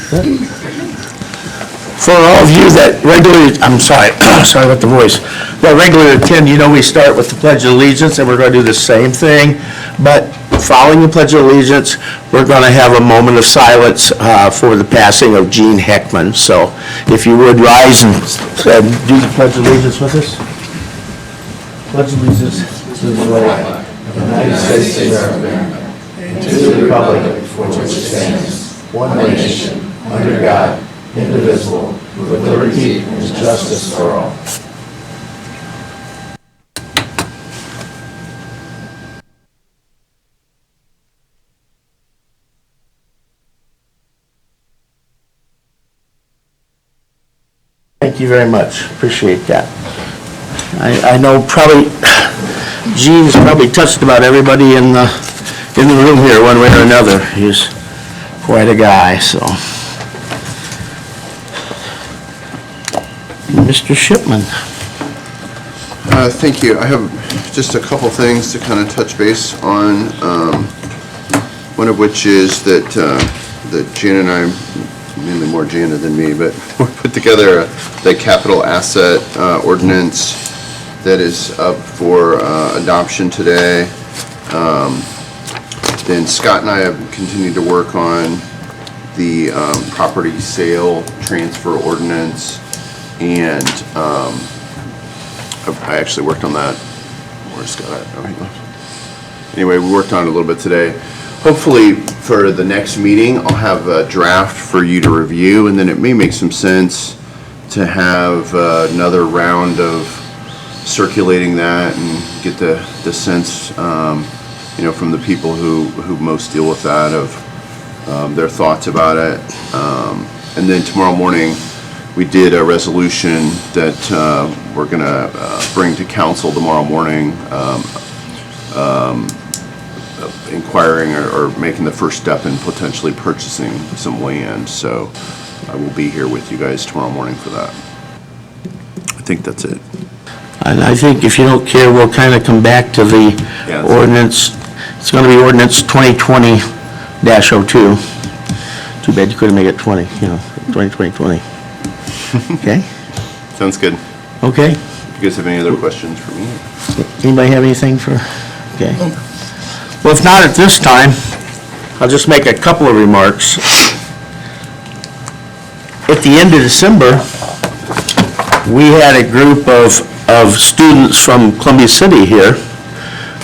For all of you that regularly, I'm sorry, sorry about the voice, that regularly attend, you know we start with the Pledge of Allegiance, and we're going to do the same thing, but following the Pledge of Allegiance, we're going to have a moment of silence for the passing of Gene Heckman. So if you would rise and do the Pledge of Allegiance with us. Pledge of Allegiance to the flag of the United States of America, and to the republic for which it stands, one nation, under God, indivisible, with liberty and justice for all. Thank you very much. Appreciate that. I know probably Gene's probably touched about everybody in the room here one way or another. He's quite a guy, so. Mr. Shipman. Thank you. I have just a couple things to kind of touch base on. One of which is that Jana and I, mainly more Jana than me, but we put together the capital asset ordinance that is up for adoption today. Then Scott and I have continued to work on the property sale transfer ordinance. And I actually worked on that. Where's Scott at? Oh, he left. Anyway, we worked on it a little bit today. Hopefully, for the next meeting, I'll have a draft for you to review, and then it may make some sense to have another round of circulating that and get the sense, from the people who most deal with that of their thoughts about it. And then tomorrow morning, we did a resolution that we're going to bring to council tomorrow morning, inquiring or making the first step in potentially purchasing some land. So I will be here with you guys tomorrow morning for that. I think that's it. And I think if you don't care, we'll kind of come back to the ordinance. It's going to be ordinance 2020-02. Too bad you couldn't make it 2020. Okay. Sounds good. Okay. You guys have any other questions for me? Anybody have anything for? Okay. Well, if not at this time, I'll just make a couple of remarks. At the end of December, we had a group of students from Columbia City here.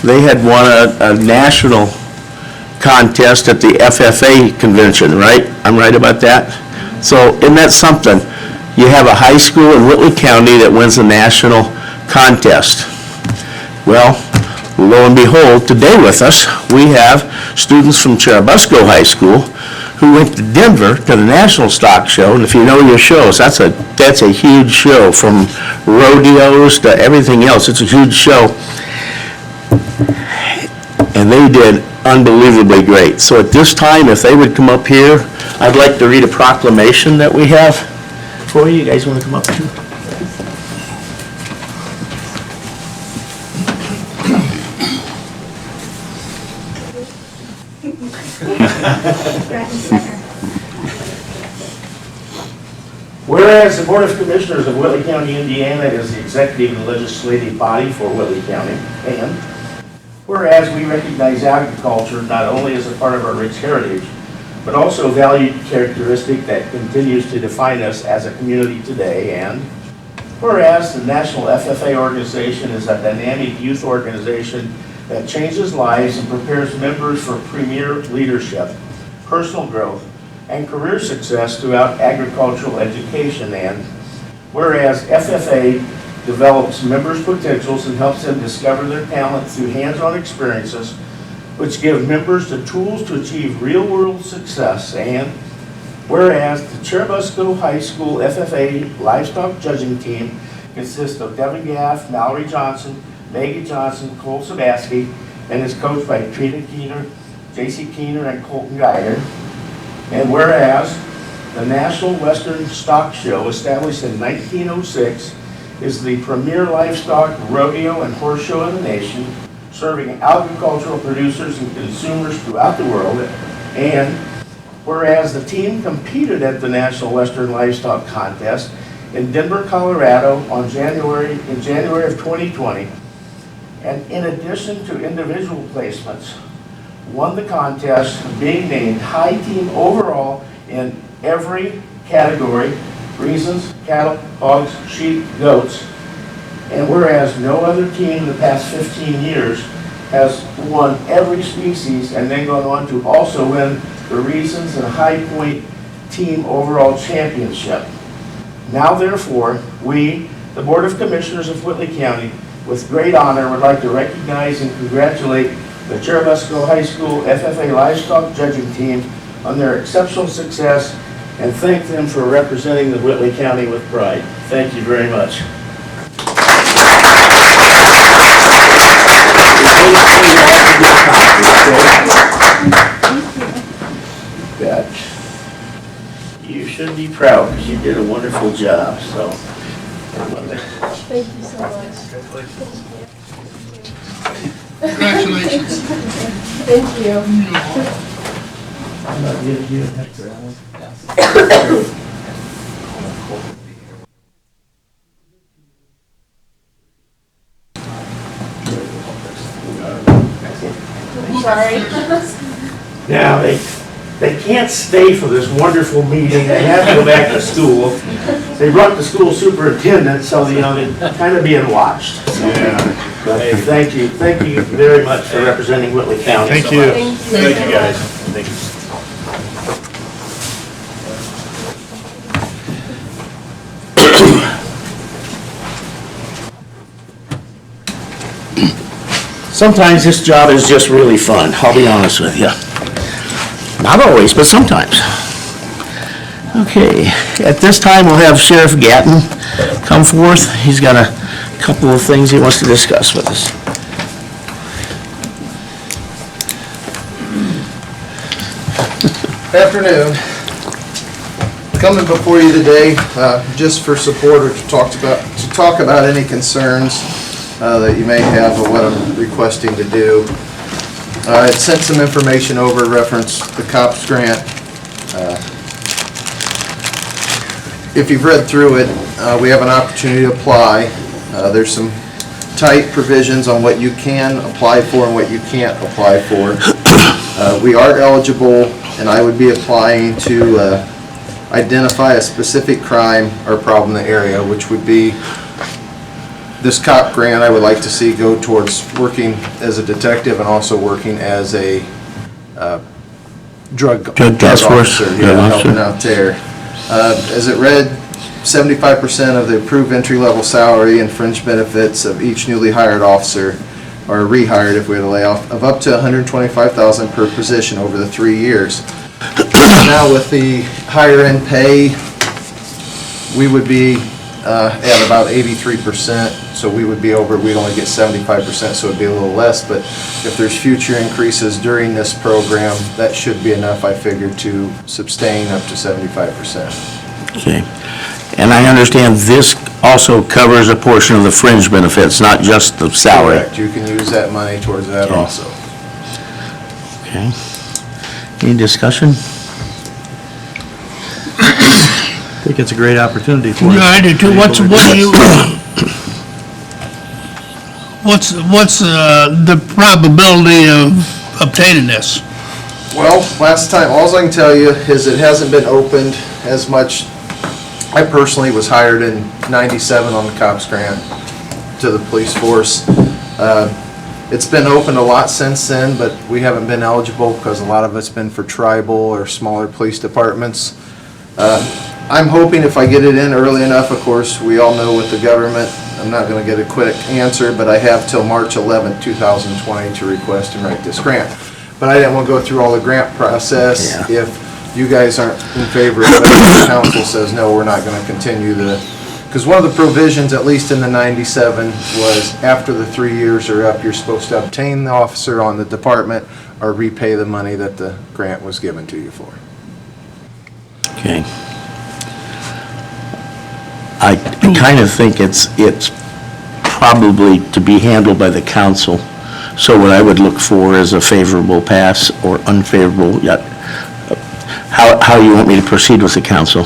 They had won a national contest at the FFA convention, right? I'm right about that? So isn't that something? You have a high school in Whitley County that wins a national contest. Well, lo and behold, today with us, we have students from Churubusco High School who went to Denver to the National Stock Show. And if you know your shows, that's a huge show, from rodeos to everything else. It's a huge show. And they did unbelievably great. So at this time, if they would come up here, I'd like to read a proclamation that we have for you. You guys want to come up too? Whereas the Board of Commissioners of Whitley County, Indiana is the executive and legislative body for Whitley County, and whereas we recognize agriculture not only as a part of our rich heritage, but also a valued characteristic that continues to define us as a community today, and whereas the National FFA organization is a dynamic youth organization that changes lives and prepares members for premier leadership, personal growth, and career success throughout agricultural education, and whereas FFA develops members' potentials and helps them discover their talent through hands-on experiences, which give members the tools to achieve real-world success, and whereas the Churubusco High School FFA Livestock Judging Team consists of Devin Gaff, Mallory Johnson, Maggie Johnson, Cole Sabaski, and is coached by Trina Keener, J.C. Keener, and Colton Geiger. And whereas the National Western Stock Show, established in 1906, is the premier livestock, rodeo, and horse show in the nation, serving agricultural producers and consumers throughout the world. And whereas the team competed at the National Western Livestock Contest in Denver, Colorado in January of 2020, and in addition to individual placements, won the contest, being named high team overall in every category: reasons, cattle, hogs, sheep, goats. And whereas no other team in the past 15 years has won every species and then gone on to also win the Reasons and High Point Team Overall Championship. Now therefore, we, the Board of Commissioners of Whitley County, with great honor would like to recognize and congratulate the Churubusco High School FFA Livestock Judging Team on their exceptional success and thank them for representing the Whitley County with pride. Thank you very much. Good. You should be proud because you did a wonderful job. So, thank you so much. Congratulations. Thank you. I'm not giving you an extra. I'm sorry. Now, they can't stay for this wonderful meeting. They have to go back to school. They brought the school superintendent, so they're kind of being watched. But thank you very much for representing Whitley County. Thank you. Thank you. guys. Thank you. Sometimes this job is just really fun, I'll be honest with you. Not always, but sometimes. Okay, at this time we'll have Sheriff Gatton come forth. He's got a couple of things he wants to discuss with us. Afternoon. Coming before you today, just for support or to talk about any concerns that you may have of what I'm requesting to do. I sent some information over reference the COPS grant. If you've read through it, we have an opportunity to apply. There's some tight provisions on what you can apply for and what you can't apply for. We are eligible, and I would be applying to identify a specific crime or problem in the area, which would be this COP grant. I would like to see go towards working as a detective and also working as a drug task force. officer, helping out there. As it read, 75% of the approved entry-level salary and fringe benefits of each newly hired officer or rehired if we had a layoff of up to $125,000 per position over the 3 years. Now with the higher end pay, we would be at about 83%, so we would be over, we'd only get 75%, so it'd be a little less, but if there's future increases during this program, that should be enough, I figured, to sustain up to 75%. Okay. And I understand this also covers a portion of the fringe benefits, not just the salary. Correct, you can use that money towards that Okay. also. Okay. Any discussion? I think it's a great opportunity for us. Yeah, I do too. What's the probability of obtaining this? Well, last time, all I can tell you is it hasn't been opened as much. I personally was hired in '97 on the COPS grant to the police force. It's been opened a lot since then, but we haven't been eligible because a lot of it's been for tribal or smaller police departments. I'm hoping if I get it in early enough, of course, we all know with the government, I'm not going to get a quick answer, but I have till March 11th, 2020 to request and write this grant. But I didn't want to go through all the grant process if you guys aren't in favor of it, the council says, no, we're not going to continue because one of the provisions, at least in the '97, was after the 3 years are up, you're supposed to obtain the officer on the department or repay the money that the grant was given to you for. Okay. I kind of think it's probably to be handled by the council. So what I would look for is a favorable pass or unfavorable. how you want me to proceed with the council?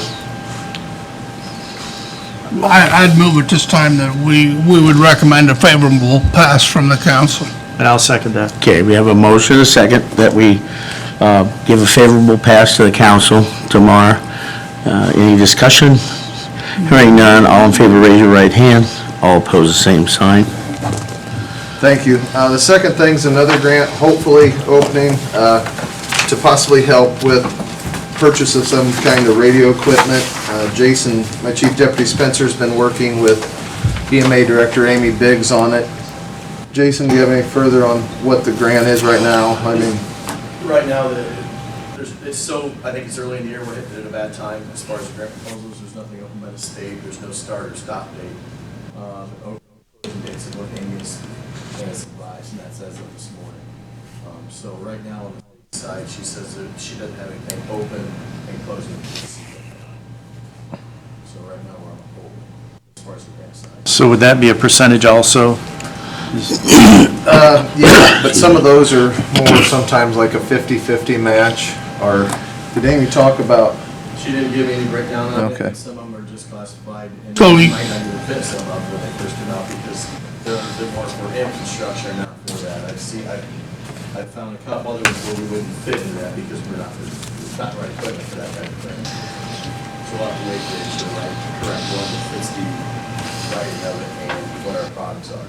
I'd move at this time that we would recommend a favorable pass from the council. And I'll second that. Okay, we have a motion, and a second, that we give a favorable pass to the council tomorrow. Any discussion? Hearing none, all in favor, raise your right hand. All opposed, the same sign. Thank you. The second thing's another grant, hopefully opening to possibly help with purchase of some kind of radio equipment. Jason, my Chief Deputy Spencer's been working with EMA Director Amy Biggs on it. Jason, do you have any further on what the grant is right now? I mean, Right now, I think it's early in the year, we're hitting it at a bad time as far as grant proposals. There's nothing open by the state, there's no start or stop date. Closing dates of what Amy's has advised, and that's as of this morning. So right now on the side, she says that she doesn't have anything open and closing dates. So right now we're on hold as far as the grant side. So would that be a percentage also? yeah, but some of those are more sometimes like a 50-50 match, or did Amy talk about? She didn't give me any breakdown on it, Okay. and some of them are just classified, and So they we- might not even fit some of them when they first come out, because they're more for infrastructure, not for that. I found a couple others where we wouldn't fit into that, because we're not the right equipment for that type of thing. So we'll have to wait for the correct one that fits the writing of it and what our products are.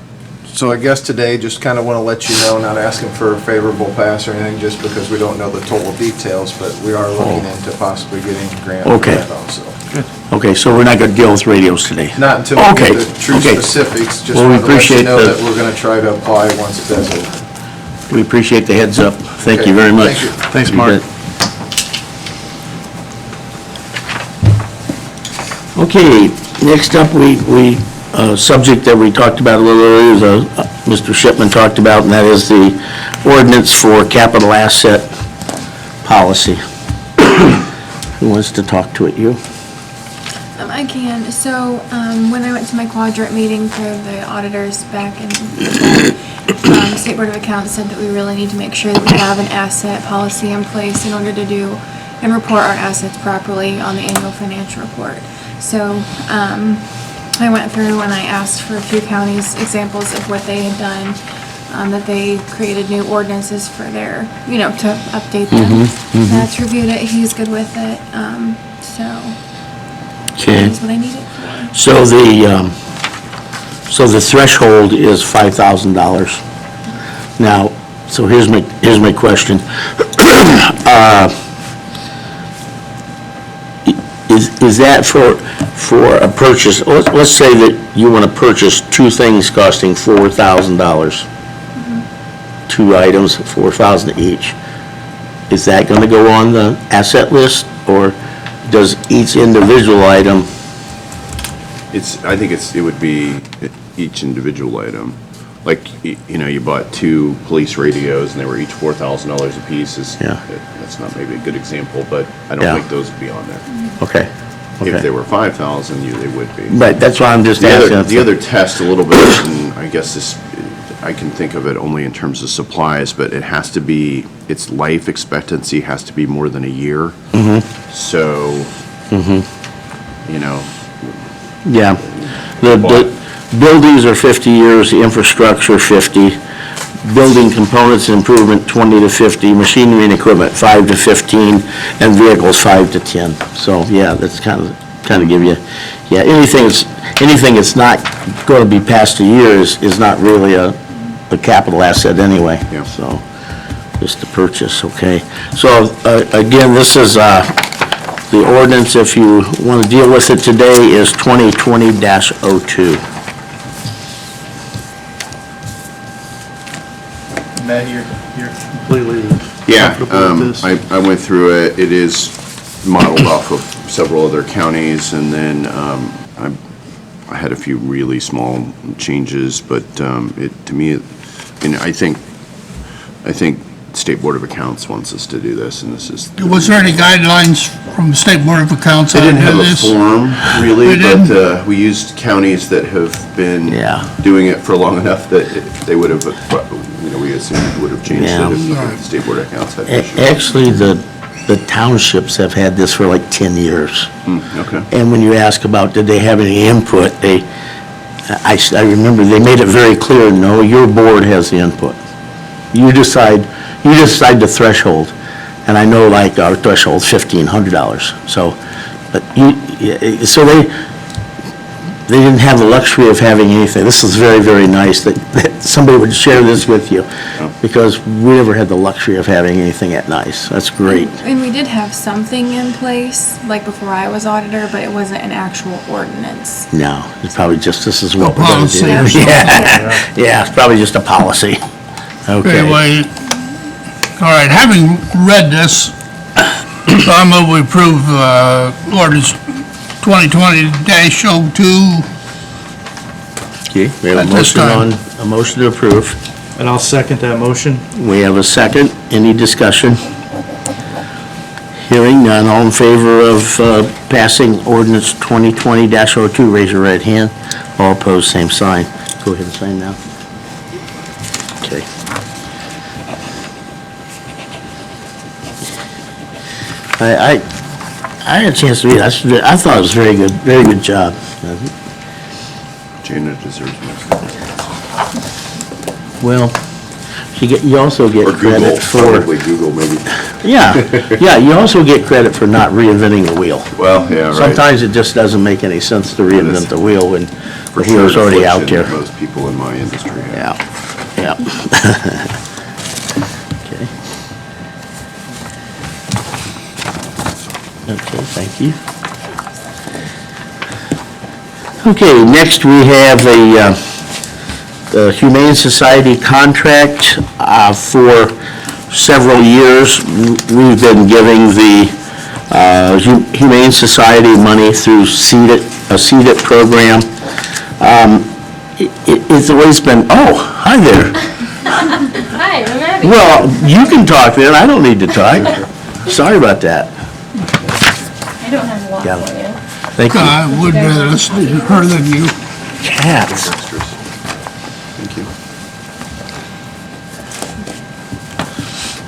So I guess today, just kind of want to let you know, not asking for a favorable pass or anything, just because we don't know the total details, but we are looking into possibly getting a grant for Okay. that also. Okay, so we're not going to deal with radios today? Not until we Okay, get the true okay. specifics, just Well, we want to let you appreciate know the- that we're going to try to apply once it does open. We appreciate the heads up. Thank you Okay, very much. thank you. Thanks, You Mark. bet. Okay, next up, subject that we talked about a little earlier, Mr. Shipman talked about, and that is the ordinance for capital asset policy. Who wants to talk to it? You? I can. So, when I went to my quadrant meeting for the auditors back in State Board of Accounts said that we really need to make sure that we have an asset policy in place in order to do and report our assets properly on the annual financial report. So, I went through and I asked for a few counties examples of what they had done, that they created new ordinances for their, to update them. Matt's reviewed it, he's good with it, so Okay. that's what I need it for. So the threshold is $5,000. Now, so here's my question. Is that for a purchase? Let's say that you want to purchase two things costing $4,000. Two items, $4,000 each. Is that going to go on the asset list, or does each individual item? I think it would be each individual item. Like, you bought two police radios and they were each $4,000 a piece. Yeah. That's not maybe a good example, but I don't Yeah. think those would be on there. Okay. If they were 5,000, they would be. Right, that's why I'm just The asking. other test a little bit, and I guess I can think of it only in terms of supplies, but it has to be, its life expectancy has to be more than a year. So, Yeah. The buildings are 50 years, the infrastructure 50, building components and improvement 20 to 50, machinery and equipment 5 to 15, and vehicles 5 to 10. So, yeah, that's kind of give you, yeah, anything that's not going to be past a year is not really a capital asset anyway. Yeah. So, just to purchase, okay. So, again, this is, the ordinance, if you want to deal with it today, is 2020-02. Matt, you're completely yeah, comfortable with this? I went through it. It is modeled off of several other counties, and then I had a few really small changes, but to me, I think State Board of Accounts wants us to do this, and this is. Was there any guidelines from the State Board of Accounts They on didn't have a this? form, really, They but we used counties that have been Yeah. doing it for long enough that they would have, we assumed would have changed Yeah. it if the State Board of Accounts had issues. Actually, the townships have had this for like 10 years. Okay. And when you ask about, did they have any input, I remember they made it very clear, no, your board has the input. You decide the threshold. And I know like our threshold's $1,500, so, but so they didn't have the luxury of having anything. This is very, very nice that somebody would share this with you, because we never had the luxury of having anything that nice. That's great. And we did have something in place, like before I was auditor, but it wasn't an actual ordinance. No, it's probably just, this is what we're gonna do. Policy or something. Yeah, it's probably just a policy. Okay. Anyway, all right, having read this, I move we approve ordinance 2020-02. Okay, we have At a this motion time. a motion to approve. And I'll second that motion. We have a second. Any discussion? Hearing none. All in favor of passing ordinance 2020-02, raise your right hand. All opposed, same sign. Go ahead and sign now. Okay. I had a chance to read it. I thought it was very good job. Jana deserves most. Well, you also get Or Google, credit for, probably Google maybe. yeah, you also get credit for not reinventing the wheel. Well, yeah, right. Sometimes it just doesn't make any sense to reinvent the wheel when For the wheel's sure, already out affliction there. that most people in my industry have. Yeah, yeah. Okay. Okay, thank you. Okay, next we have a Humane Society contract. For several years, we've been giving the Humane Society money through a CEDIT program. It's always been, oh, hi there. Hi, I'm Abby. Well, you can talk then, I don't need to talk. Sorry about that. I don't have a lot Yeah. for you. Thank you. I would rather listen to her than you. Cats. Thank you.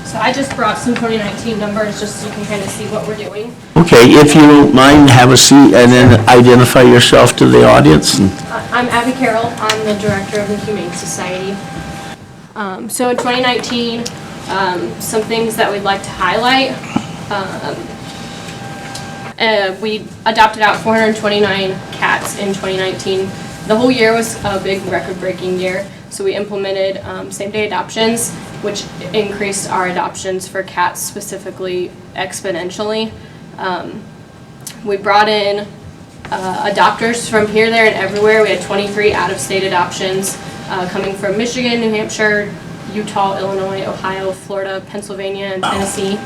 So I just brought some 2019 numbers just so you can kind of see what we're doing. Okay, if you don't mind, have a seat and then identify yourself to the audience. I'm Abby Carroll. I'm the director of the Humane Society. So in 2019, some things that we'd like to highlight. We adopted out 429 cats in 2019. The whole year was a big record-breaking year, so we implemented same-day adoptions, which increased our adoptions for cats specifically exponentially. We brought in adopters from here, there, and everywhere. We had 23 out-of-state adoptions coming from Michigan, New Hampshire, Utah, Illinois, Ohio, Florida, Pennsylvania, and Tennessee.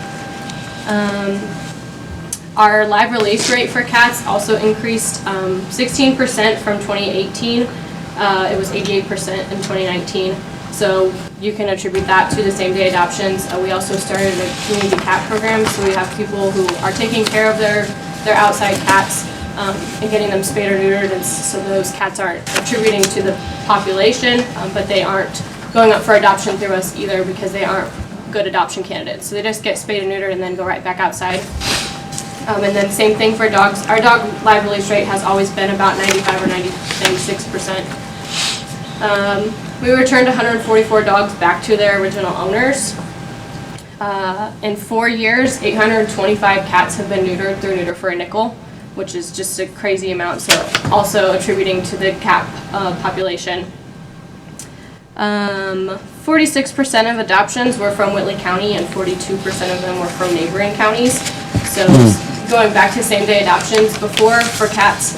Our live release rate for cats also increased 16% from 2018. It was 88% in 2019. So you can attribute that to the same-day adoptions. We also started a community cat program, so we have people who are taking care of their outside cats and getting them spayed or neutered, and so those cats aren't attributing to the population, but they aren't going up for adoption through us either because they aren't good adoption candidates. So they just get spayed and neutered and then go right back outside. And then same thing for dogs. Our dog live release rate has always been about 95 or 96%. We returned 144 dogs back to their original owners. In 4 years, 825 cats have been neutered through Neuter for a Nickel, which is just a crazy amount, so also attributing to the cat population. 46% of adoptions were from Whitley County and 42% of them were from neighboring counties. So going back to same-day adoptions, before for cats,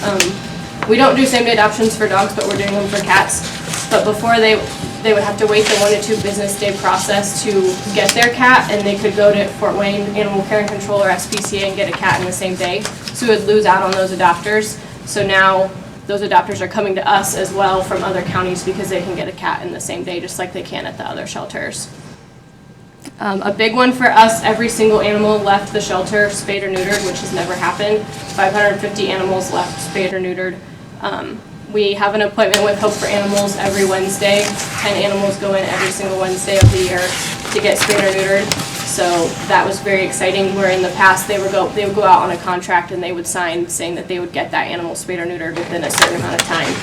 we don't do same-day adoptions for dogs, but we're doing them for cats. But before they would have to wait the 1 to 2 business day process to get their cat, and they could go to Fort Wayne Animal Care and Control or SPCA and get a cat in the same day. So we would lose out on those adopters. So now those adopters are coming to us as well from other counties because they can get a cat in the same day, just like they can at the other shelters. A big one for us, every single animal left the shelter spayed or neutered, which has never happened. 550 animals left spayed or neutered. We have an appointment with Hope for Animals every Wednesday. 10 animals go in every single Wednesday of the year to get spayed or neutered. So that was very exciting, where in the past they would go out on a contract and they would sign saying that they would get that animal spayed or neutered within a certain amount of time.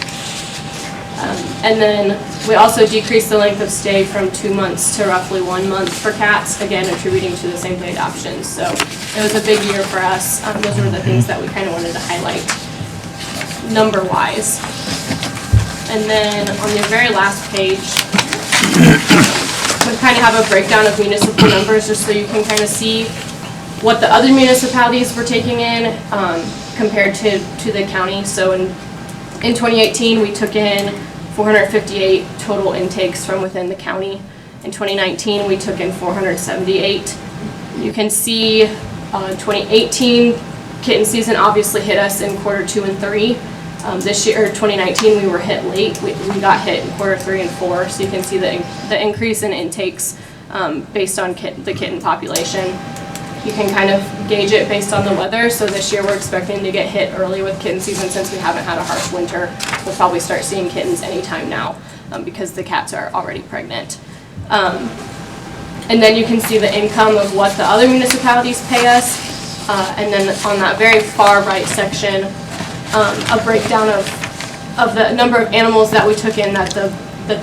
And then we also decreased the length of stay from 2 months to roughly 1 month for cats, again attributing to the same-day adoptions. So it was a big year for us. Those were the things that we kind of wanted to highlight number-wise. And then on the very last page, we kind of have a breakdown of municipal numbers just so you can kind of see what the other municipalities were taking in compared to the county. So in 2018, we took in 458 total intakes from within the county. In 2019, we took in 478. You can see 2018 kitten season obviously hit us in quarter 2 and 3. This year, 2019, we were hit late. We got hit in quarter 3 and 4, so you can see the increase in intakes based on the kitten population. You can kind of gauge it based on the weather. So this year we're expecting to get hit early with kitten season since we haven't had a harsh winter. We'll probably start seeing kittens anytime now because the cats are already pregnant. And then you can see the income of what the other municipalities pay us. And then on that very far right section, a breakdown of the number of animals that we took in that the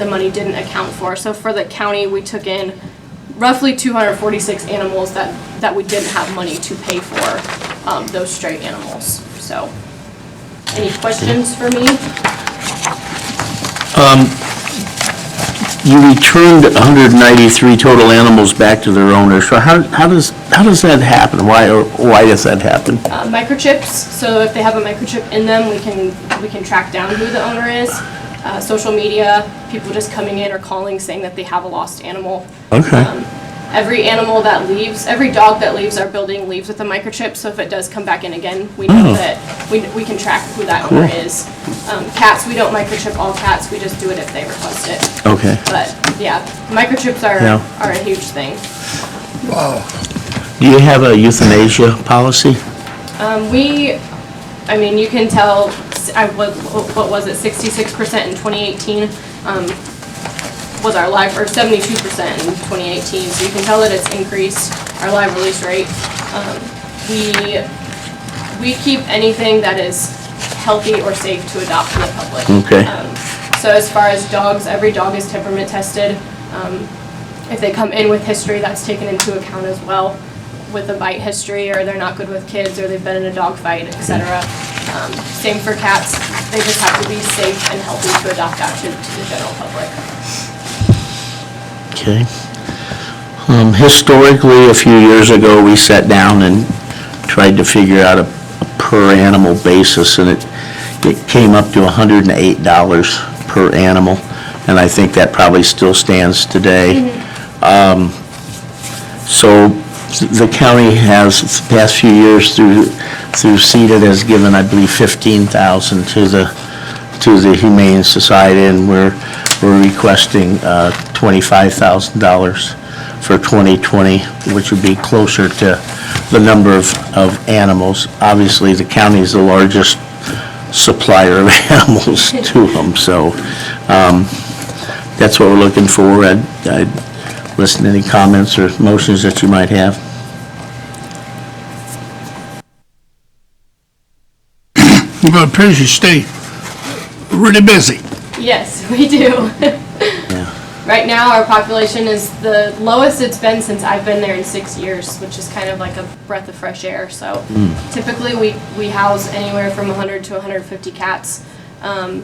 money didn't account for. So for the county, we took in roughly 246 animals that we didn't have money to pay for those stray animals. So, any questions for me? You returned 193 total animals back to their owners. So how does that happen? Why does that happen? Microchips. So if they have a microchip in them, we can track down who the owner is. Social media, people just coming in or calling saying that they have a lost animal. Okay. Every animal that leaves, every dog that leaves our building leaves with a microchip, so if it does come back in again, we know that we can track who that owner is. Cats, we don't microchip all cats, we just do it if they request it. Okay. But yeah, microchips are a huge thing. Wow. Do you have a euthanasia policy? I mean, you can tell, what was it, 66% in 2018 was our live, or 72% in 2018, so you can tell that it's increased, our live release rate. We keep anything that is healthy or safe to adopt to the public. Okay. So as far as dogs, every dog is temperament tested. If they come in with history, that's taken into account as well, with a bite history, or they're not good with kids, or they've been in a dog fight, etc. Same for cats, they just have to be safe and healthy to adopt out to the general public. Okay. Historically, a few years ago, we sat down and tried to figure out a per animal basis, and it came up to $108 per animal, and I think that probably still stands today. So the county has, the past few years through CEDA has given, I believe, $15,000 to the Humane Society, and we're requesting $25,000 for 2020, which would be closer to the number of animals. Obviously, the county is the largest supplier of animals to them, so that's what we're looking for. I'd listen to any comments or motions that you might have. Well, it appears you stay really busy. Yes, we do. Right now, our population is the lowest it's been since I've been there in 6 years, which is kind of like a breath of fresh air. So typically we house anywhere from 100 to 150 cats, 20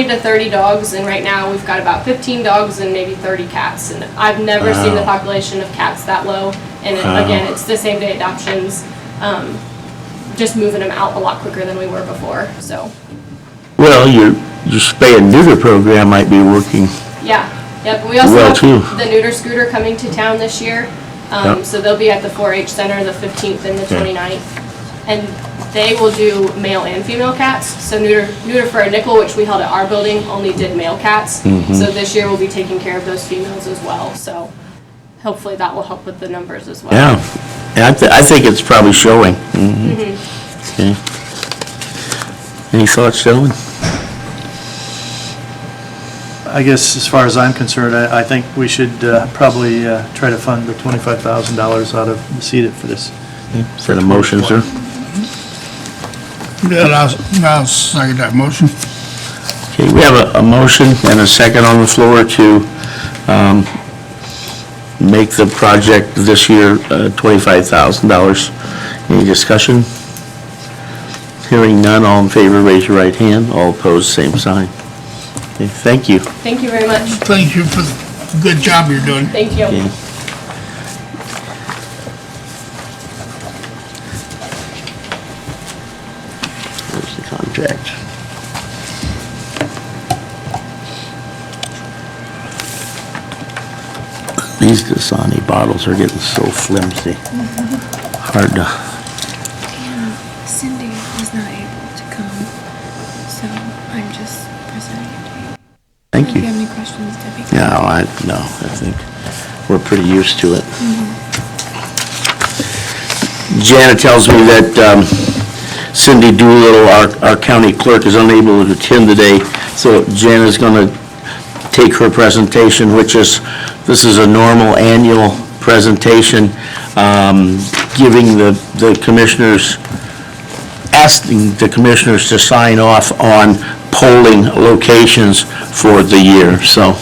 to 30 dogs, and right now we've got about 15 dogs and maybe 30 cats. And I've never seen the population of cats that low. And again, it's the same day adoptions, just moving them out a lot quicker than we were before. So. Well, your spay and neuter program might be working. Yeah. Yep, we also Well, have too. the neuter scooter coming to town this year. So they'll be at the 4-H Center the 15th and the 29th. And they will do male and female cats. So neuter for a nickel, which we held at our building, only did male cats. So this year we'll be taking care of those females as well. So hopefully that will help with the numbers as well. Yeah, I think it's probably showing. Okay. Any thoughts, gentlemen? I guess as far as I'm concerned, I think we should probably try to fund the $25,000 out of the CEDAT for this. Is that a motion, sir? Yeah, I'll second that motion. Okay, we have a motion and a second on the floor to make the project this year $25,000. Any discussion? Hearing none, all in favor, raise your right hand. All opposed, same sign. Okay, thank you. Thank you very much. Thank you for the good job you're doing. Thank you. Okay. There's the contract. These Dasani bottles are getting so flimsy. Hard to, And Cindy was not able to come, so I'm just presenting it to you. thank If you you. have any questions, Debbie. No, I think we're pretty used to it. Jana tells me that Cindy Doolittle, our county clerk, is unable to attend today, so Jana's going to take her presentation, which is, this is a normal annual presentation, giving the commissioners, asking the commissioners to sign off on polling locations for the year, so.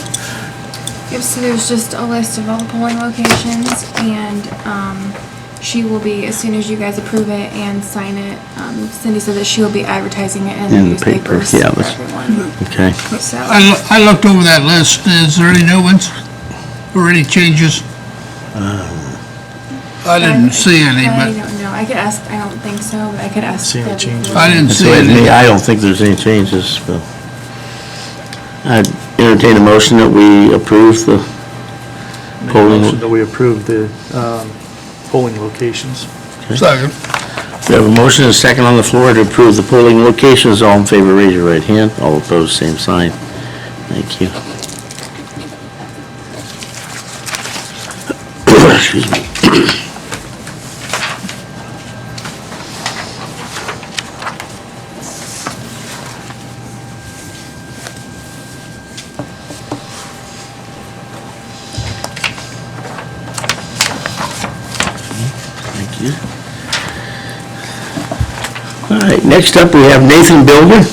Yep, so there's just a list of all the polling locations, and she will be, as soon as you guys approve it and sign it, Cindy said that she will be advertising it in the In the paper, newspapers yeah, for that's- everyone. Okay. So, I looked over that list. Is there any new ones or any changes? I didn't see any, I but don't know, I could ask, I don't think so, but I could ask. See any Debbie changes? for I didn't That's see what any. I don't think there's any changes, but I'd entertain a motion that we approve the Make a polling. motion that we approve the polling locations. Second. We have a motion and a second on the floor to approve the polling locations. All in favor, raise your right hand. All opposed, same sign. Thank you. Excuse me. Thank you. All right, next up, we have Nathan Bilger.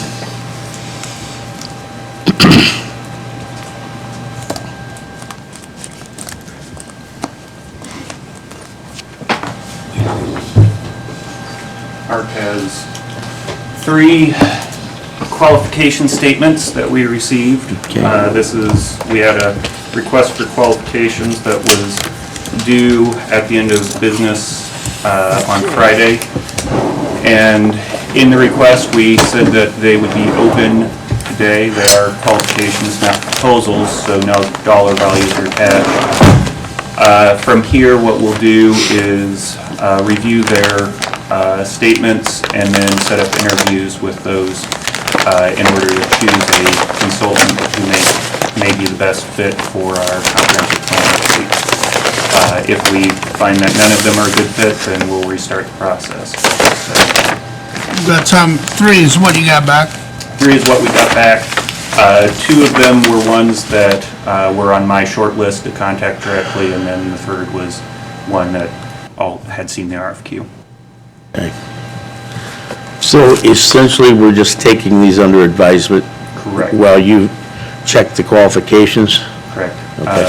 ARC has 3 qualification statements that we received. Okay. We had a request for qualifications that was due at the end of business on Friday. And in the request, we said that they would be open today. They are qualifications, not proposals, so no dollar values are attached. From here, what we'll do is review their statements and then set up interviews with those in order to choose a consultant who may be the best fit for our comprehensive plan. If we find that none of them are a good fit, then we'll restart the process. That's 3 is what you got back. 3 is what we got back. 2 of them were ones that were on my short list to contact directly, and then the 3rd was one that all had seen the RFQ. Okay. So essentially, we're just taking these under advisement Correct. while you check the qualifications? Correct. Okay.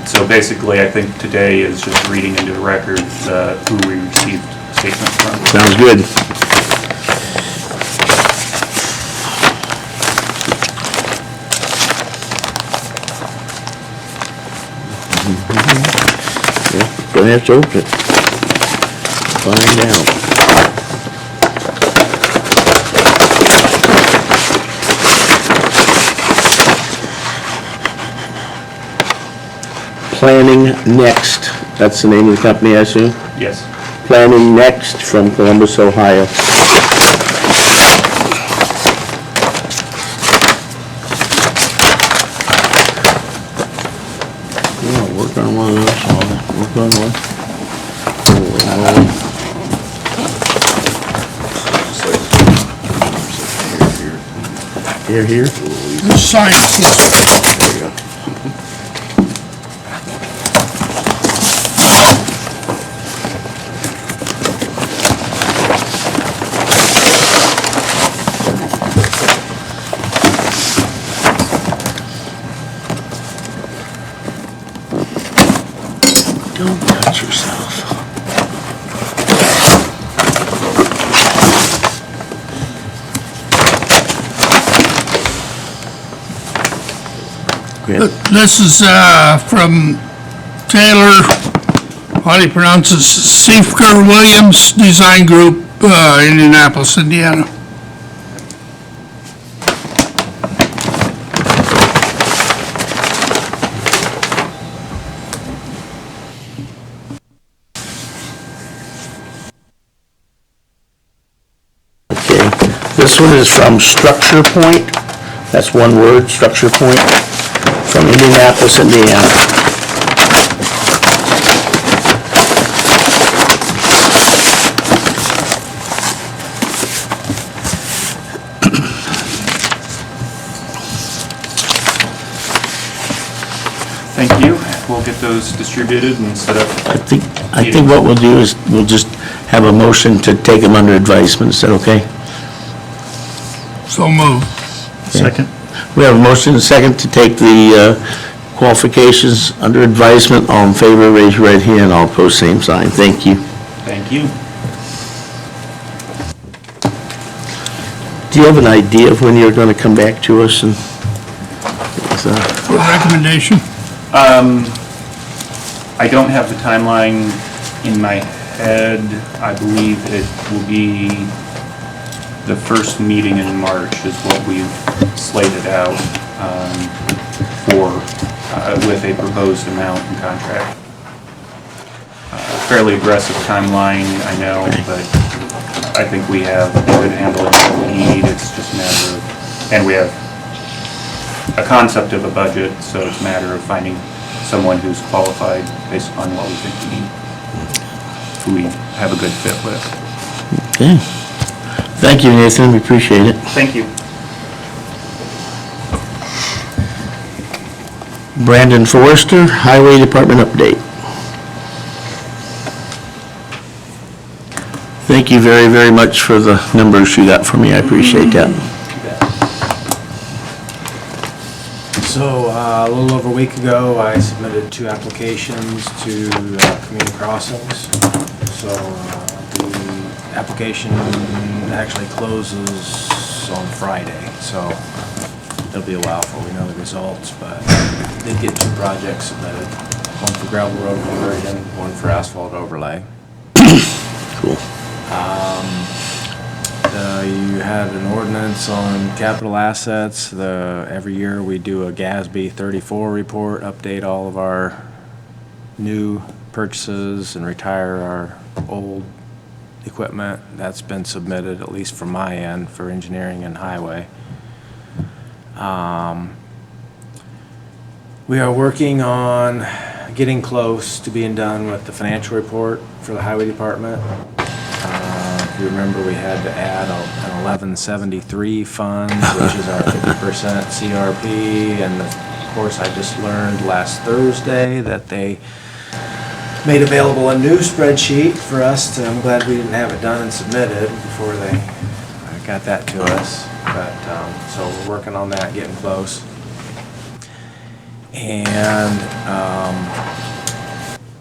So basically, I think today is just reading into the record who we received statements from. Sounds good. Yeah, gonna have to open it. Find out. Planning Next, that's the name of the company, I assume? Yes. Planning Next from Columbus, Ohio. Yeah, work on one of those, I'll work on one. Here, here? Sign it, yes. There you go. Don't touch yourself. This is from Taylor, how do you pronounce it? Seifker Williams Design Group, Indianapolis, Indiana. Okay, this one is from Structure Point. That's one word, Structure Point, from Indianapolis, Indiana. Thank you. We'll get those distributed and set up. I think what we'll do is we'll just have a motion to take them under advisement. Is that okay? So moved. Second. We have a motion and a second to take the qualifications under advisement. All in favor, raise your right hand. All opposed, same sign. Thank you. Thank you. Do you have an idea of when you're going to come back to us and? Recommendation? I don't have the timeline in my head. I believe it will be the first meeting in March is what we've slated out for, with a proposed amount and contract. Fairly aggressive timeline, I know, but I think we have a good handle on what we need. It's just a matter of, and we have a concept of a budget, so it's a matter of finding someone who's qualified based upon what we think we need, who we have a good fit with. Okay. Thank you, Nathan. We appreciate it. Thank you. Brandon Forrester, Highway Department update. Thank you very, very much for the numbers you got for me. I appreciate that. So, a little over a week ago, I submitted 2 applications to community crossings. So, the application actually closes on Friday, so it'll be a while before we know the results, but I did get 2 projects submitted. One for gravel road conversion, one for asphalt overlay. Cool. You had an ordinance on capital assets. Every year we do a GASB 34 report, update all of our new purchases and retire our old equipment. That's been submitted, at least from my end, for engineering and highway. We are working on getting close to being done with the financial report for the highway department. If you remember, we had to add an 1173 fund, which is our 50% CRP, and of course I just learned last Thursday that they made available a new spreadsheet for us to, I'm glad we didn't have it done and submitted before they got that to us, but so we're working on that, getting close. And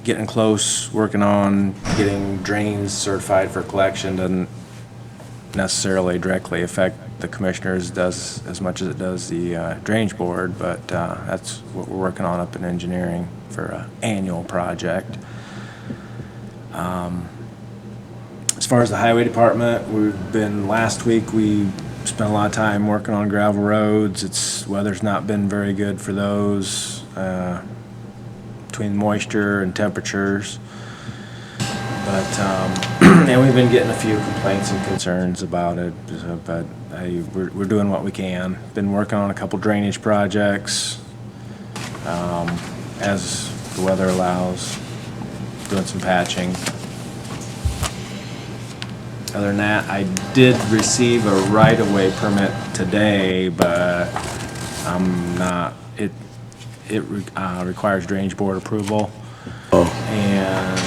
getting close, working on getting drains certified for collection. Doesn't necessarily directly affect the commissioners, does as much as it does the drainage board, but that's what we're working on up in engineering for an annual project. As far as the highway department, last week we spent a lot of time working on gravel roads. Weather's not been very good for those. Between moisture and temperatures, but and we've been getting a few complaints and concerns about it, but we're doing what we can. Been working on a couple drainage projects as the weather allows, doing some patching. Other than that, I did receive a right-of-way permit today, but I'm not, it requires drainage board approval. Oh, And,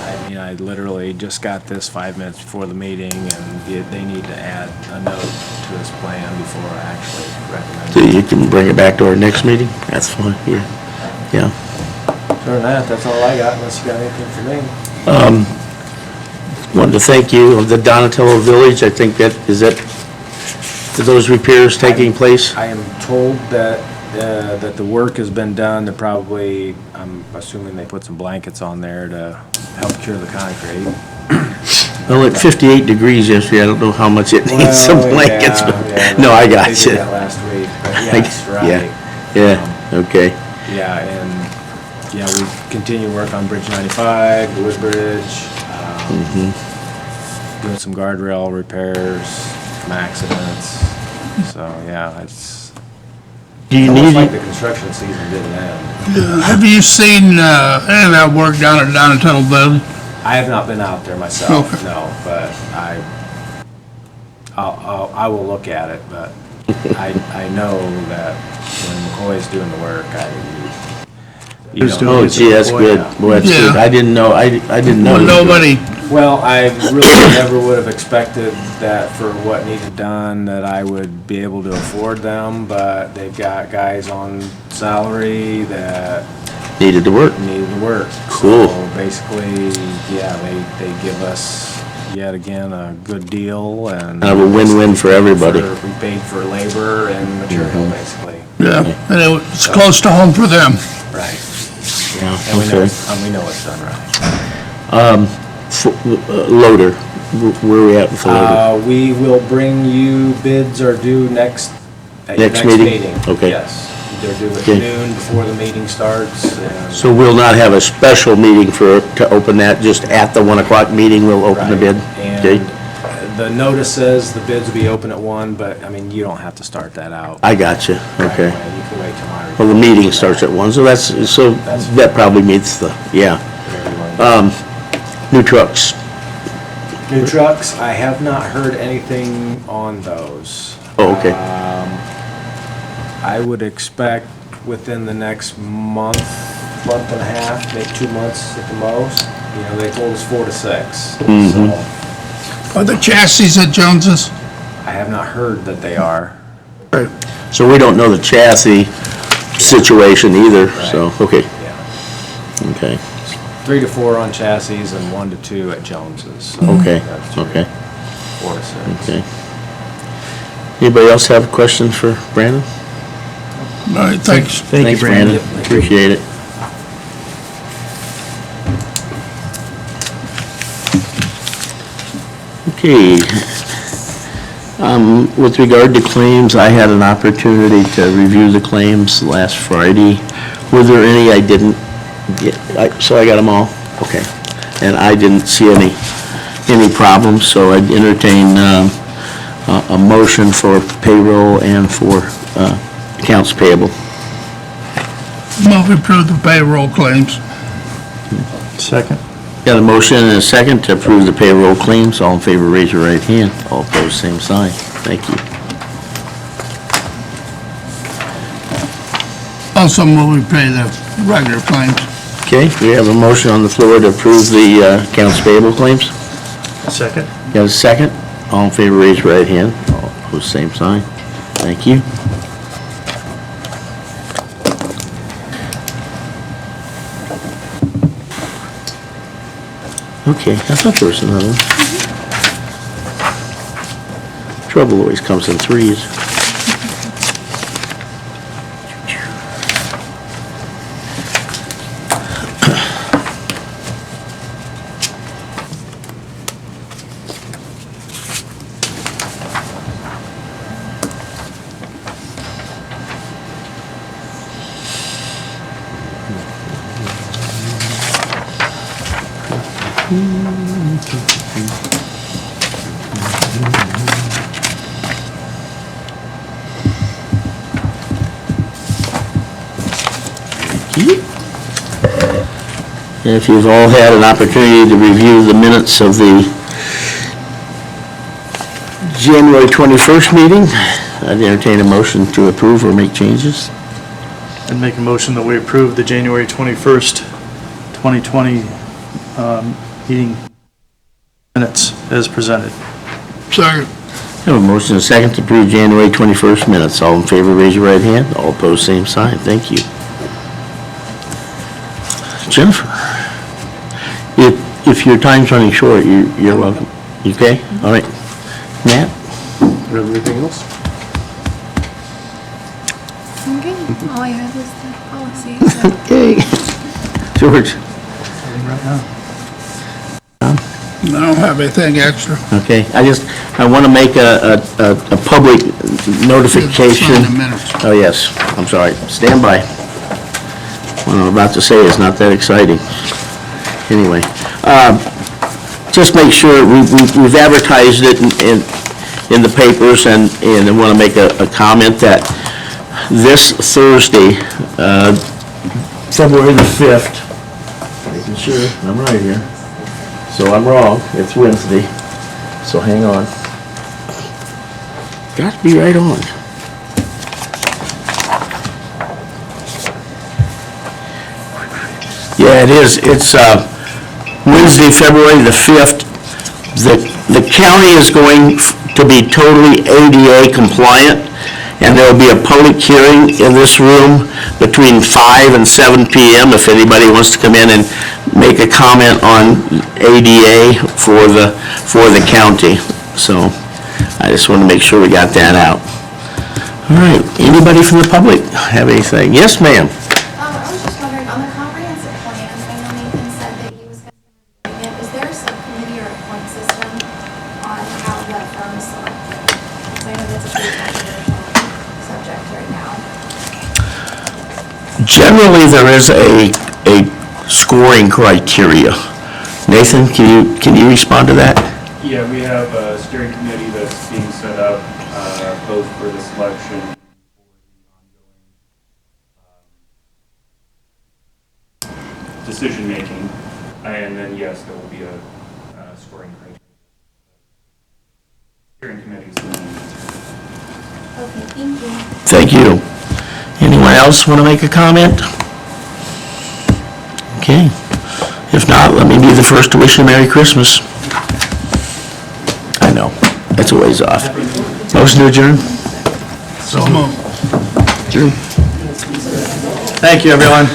I mean, I literally just got this 5 minutes before the meeting, and they need to add a note to this plan before I actually recommend so it. you can bring it back to our next meeting? That's fine, yeah. Yeah. Other than that, that's all I got, unless you got anything for me. Wanted to thank you of the Donatello Village. I think are those repairs taking place? I am told that the work has been done. They're probably, I'm assuming they put some blankets on there to help cure the concrete. Well, at 58 degrees yesterday, I don't know how much it needs some Well, blankets, yeah, but, yeah, no, I got They you. did that last week, but yes, right. Yeah, okay. Yeah, and, yeah, we continue work on Bridge 95, the Wood Bridge, doing some guardrail repairs, some accidents. So, yeah, it's Do you almost need, like the construction season didn't end. Have you seen any of that work down at Donatello Village? I have not been out there myself, Okay. no, but I will look at it, but I know that when McCoy's doing the work, you don't. oh, gee, that's good. Well, that's good. Yeah. I didn't know. I didn't know. Well, nobody, Well, I really never would have expected that for what needed done, that I would be able to afford them, but they've got guys on salary that Needed to work. needed to work. Cool. So basically, yeah, they give us yet again a good deal and. Kind of a win-win for everybody. We paid for labor and material, basically. yeah, and it's close to home for them. Right. Yeah, And we know, okay. and we know it's done right. Loader, where are we at with the loader? We will bring you, bids are due at your Next next meeting? meeting. Okay. Yes, they're due at Okay. noon before the meeting starts. And So we'll not have a special meeting to open that, just at the 1 o'clock meeting, we'll open the bid? Okay. And the notice says the bids will be open at 1, but, I mean, you don't have to start that out. I got you, right okay. away. You can wait till my report. Well, the meeting starts at 1, so that probably meets the, yeah. New trucks. New trucks, I have not heard anything on those. Oh, okay. I would expect within the next month and a half, maybe 2 months at the most. You know, they told us 4 to 6. So Are the chassis at Jones's? I have not heard that they are. So we don't know the chassis situation either, so, okay, Yeah. okay, 3 to 4 on chassis and 1 to 2 at Jones's. So okay, that's okay, 4 to 6. okay. Anybody else have a question for Brandon? All right, thanks. Thanks, Brandon. Appreciate it. Okay. With regard to claims, I had an opportunity to review the claims last Friday. Were there any I didn't get? So I got them all? Okay. And I didn't see any problems, so I'd entertain a motion for payroll and for accounts payable. Move to approve the payroll claims. Second. Got a motion and a second to approve the payroll claims. All in favor, raise your right hand. All opposed, same sign. Thank you. Also move we pay the regular claims. Okay, we have a motion on the floor to approve the accounts payable claims. Second. Got a second? All in favor, raise your right hand. All opposed, same sign. Thank you. Okay, I thought there was another one. Trouble always comes in threes. If you've all had an opportunity to review the minutes of the January 21st meeting. I'd entertain a motion to approve or make changes. And make a motion that we approve the January 21st, 2020 meeting minutes as presented. Second. I have a motion and a second to approve January 21st minutes. All in favor, raise your right hand. All opposed, same sign. Thank you. Jennifer, if your time's running short, you're welcome. You okay? All right. Matt? Everything else? Okay, all I had was the policy, so. Okay. George? Right now. I don't have anything extra. Okay, I want to make a public notification. Sign the minutes. Oh, yes, I'm sorry. Stand by. What I'm about to say is not that exciting. Anyway, just make sure, we've advertised it in the papers, and I want to make a comment that this Thursday, February the 5th, making sure I'm right here. So I'm wrong, it's Wednesday, so hang on. Got to be right on. Yeah, it is, it's Wednesday, February the 5th. The county is going to be totally ADA compliant, and there will be a public hearing in this room between 5 and 7 p.m. if anybody wants to come in and make a comment on ADA for the county. So I just want to make sure we got that out. All right, anybody from the public have anything? Yes, ma'am. I was just wondering, on the comprehensive plan, I know Nathan said that he was going to be doing it. Is there a subcommittee or a point system on how that firm is selected? Because I know that's a pretty controversial subject right now. Generally, there is a scoring criteria. Nathan, can you respond to that? Yeah, we have a steering committee that's being set up, both for the selection and for the ongoing decision-making. And then, yes, there will be a scoring criteria. Steering committees. Okay, thank you. Thank you. Anyone else want to make a comment? Okay. If not, let me be the first to wish you Merry Christmas. I know, that's a ways off. Motion to adjourn? So moved. Adjourn. Thank you, everyone.